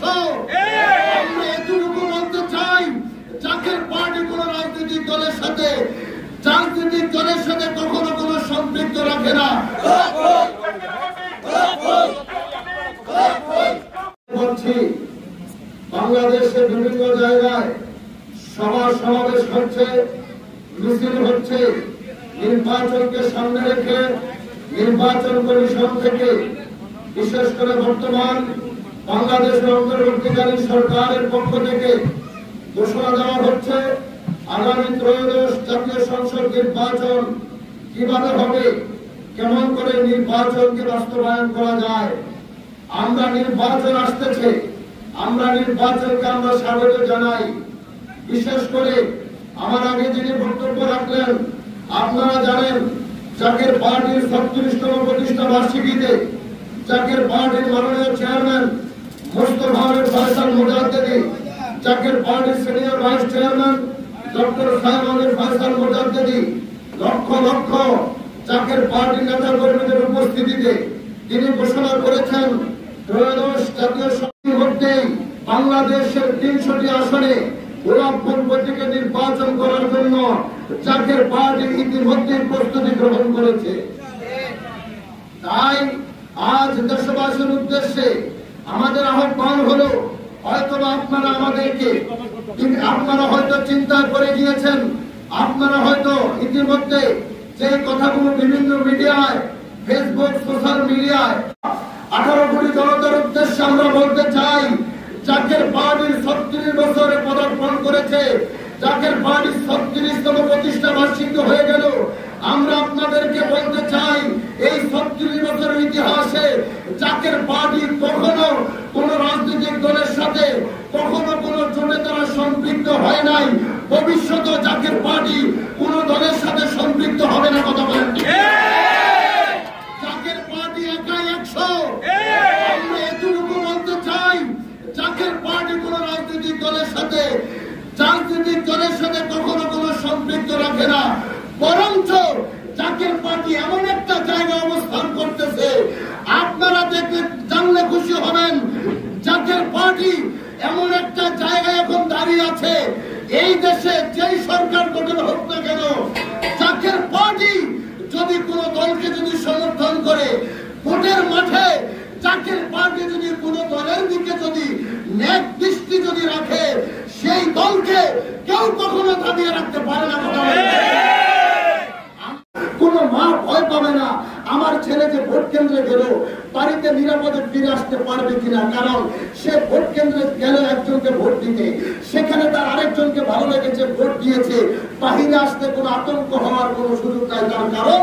100। আমরা এতটুকু বলতে চাই, জাকের পার্টি কোন রাজনৈতিক দলের সাথে কখনো কোনো সম্পৃক্ত রাখে না। বলছি, বাংলাদেশের বিভিন্ন জায়গায় সভা সমাবেশ হচ্ছে, মিছিল হচ্ছে। নির্বাচনকে সামনে রেখে নির্বাচন কমিশন থেকে, বিশেষ করে বর্তমান বাংলাদেশের অন্তর্বর্তীকালীন সরকারের পক্ষ থেকে ঘোষণা দেওয়া হচ্ছে আগামী ত্রয়োদশ জাতীয় সংসদ নির্বাচন কিভাবে হবে, কেমন করে নির্বাচনকে বাস্তবায়ন করা যায়। আমরা নির্বাচন আসতেছে, আমরা নির্বাচনকে আমরা স্বাগত জানাই। বিশেষ করে আমার আগে যিনি বক্তব্য রাখলেন, আপনারা জানেন জাকের পার্টির 37তম প্রতিষ্ঠা বার্ষিকীতে জাকের পার্টির মাননীয় চেয়ারম্যান মোস্তফা ফয়সাল মুজাদ্দেদি, জাকের পার্টির senior vice chairman doctor Saimul Faisal Mujaddedi lakh lakh Zaker পার্টির নেতা কর্মীদের উপস্থিতিতে তিনি ঘোষণা করেছেন ত্রয়োদশ জাতীয় সংসদের মধ্যে বাংলাদেশের 300টি আসনে গোলাপপুর প্রতীকে নির্বাচন করার জন্য জাকের পার্টি ইতিমধ্যে প্রস্তুতি গ্রহণ করেছে। তাই আজ দেশবাসীর উদ্দেশ্যে আমাদের আহ্বান হলো, হয়তো আপনারা হয়তো চিন্তা করে গিয়েছেন, আপনারা হয়তো ইতিমধ্যে যে কথাগুলো বিভিন্ন মিডিয়ায়, ফেসবুক, সোশ্যাল মিডিয়ায় 18 কোটি জনতার উদ্দেশ্যে আমরা বলতে চাই, জাকের পার্টির 36 বছরে পদার্পণ করেছে, জাকের পার্টির 36তম প্রতিষ্ঠা বার্ষিকী হয়ে গেল। আমরা আপনাদেরকে বলতে চাই, এই 36 বছরের ইতিহাসে জাকের পার্টি কখনো কোন রাজনৈতিক দলের সাথে, কখনো কোন জোটে তারা সম্পৃক্ত হয় নাই। ভবিষ্যতে জাকের পার্টি কোন দলের সাথে সম্পৃক্ত হবে না। কথা বলেন, জাকের পার্টি একাই 100। আমরা এতটুকু বলতে চাই, জাকের পার্টি কোন রাজনৈতিক দলের সাথে কখনো কোনো সম্পৃক্ত রাখে না। বরঞ্চ জাকের পার্টি এমন একটা জায়গায় অবস্থান করতেছে, আপনারা দেখলে জানলে খুশি হবেন। জাকের পার্টি এমন একটা জায়গায় এখন দাঁড়িয়ে আছে, এই দেশে যেই সরকার গঠন হোক না কেন, জাকের পার্টি যদি কোনো দলকে যদি সমর্থন করে, ভোটের মাঠে জাকের পার্টি যদি কোনো দলের দিকে যদি ন্যাক দৃষ্টি যদি রাখে, সেই দলকে কেউ কখনো দাবিয়ে রাখতে পারে না। কোন মা ভয় পাবে না আমার ছেলে যে ভোট কেন্দ্রে গেল বাড়িতে নিরাপদে ফিরে আসতে পারবে কিনা, কারণ সে ভোট কেন্দ্রে গেল একজনকে ভোট দিতে, সেখানে তার আরেকজনকে ভালো লেগেছে, ভোট দিয়েছে, বাহিরে আসতে কোনো আতঙ্ক হওয়ার কোনো সুযোগ নাই। তার কারণ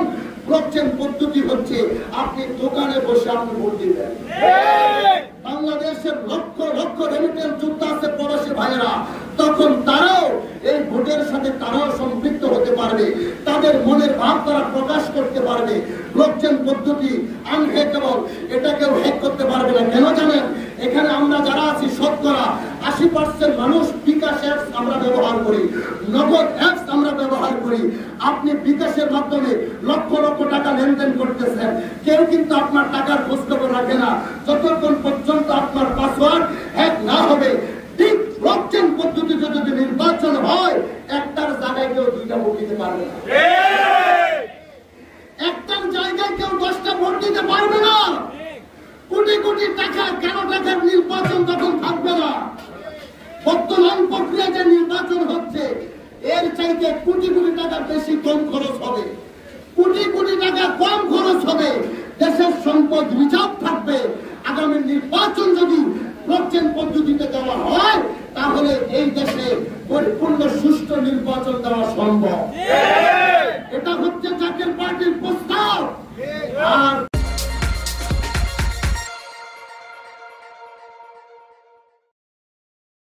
ব্লকচেন পদ্ধতি হচ্ছে আপনি দোকানে বসে আপনি ভোট দিবেন। বাংলাদেশের লক্ষ লক্ষ রেমিটেন্স যোদ্ধা আছে, প্রবাসী ভাইয়েরা, তখন তারাও এই ভোটের সাথে তারাও সম্পৃক্ত হতে পারবে, তাদের মনের ভাব তারা প্রকাশ করতে পারবে। ব্লকচেন পদ্ধতি আনহ্যাকেবল, এটা কেউ হ্যাক করতে পারবে না। কেন জানেন? এখানে আমরা যারা আছি শতকরা 80% মানুষ বিকাশ অ্যাপস আমরা ব্যবহার করি, নগদ অ্যাপস আমরা ব্যবহার করি। আপনি বিকাশের মাধ্যমে লক্ষ লক্ষ টাকা লেনদেন করতেছেন, কেউ কিন্তু আপনার টাকার খোঁজখবর রাখে না যতক্ষণ পর্যন্ত আপনার পাসওয়ার্ড হ্যাক না হবে। ঠিক ব্লকচেন পদ্ধতিতে যদি নির্বাচন হয়, একটার জায়গায় কেউ 2টা ভোট দিতে পারবে না, একটার জায়গায় কেউ 10টা ভোট দিতে পারবে না। কোটি কোটি টাকা, কেন টাকার নির্বাচন তখন থাকবে না। বর্তমান প্রক্রিয়া যে নির্বাচন হচ্ছে, এর চাইতে কোটি কোটি টাকা বেশি কম খরচ হবে, কোটি কোটি টাকা কম খরচ হবে, দেশের সম্পদ রিজার্ভ থাকবে। আগামী নির্বাচন যদি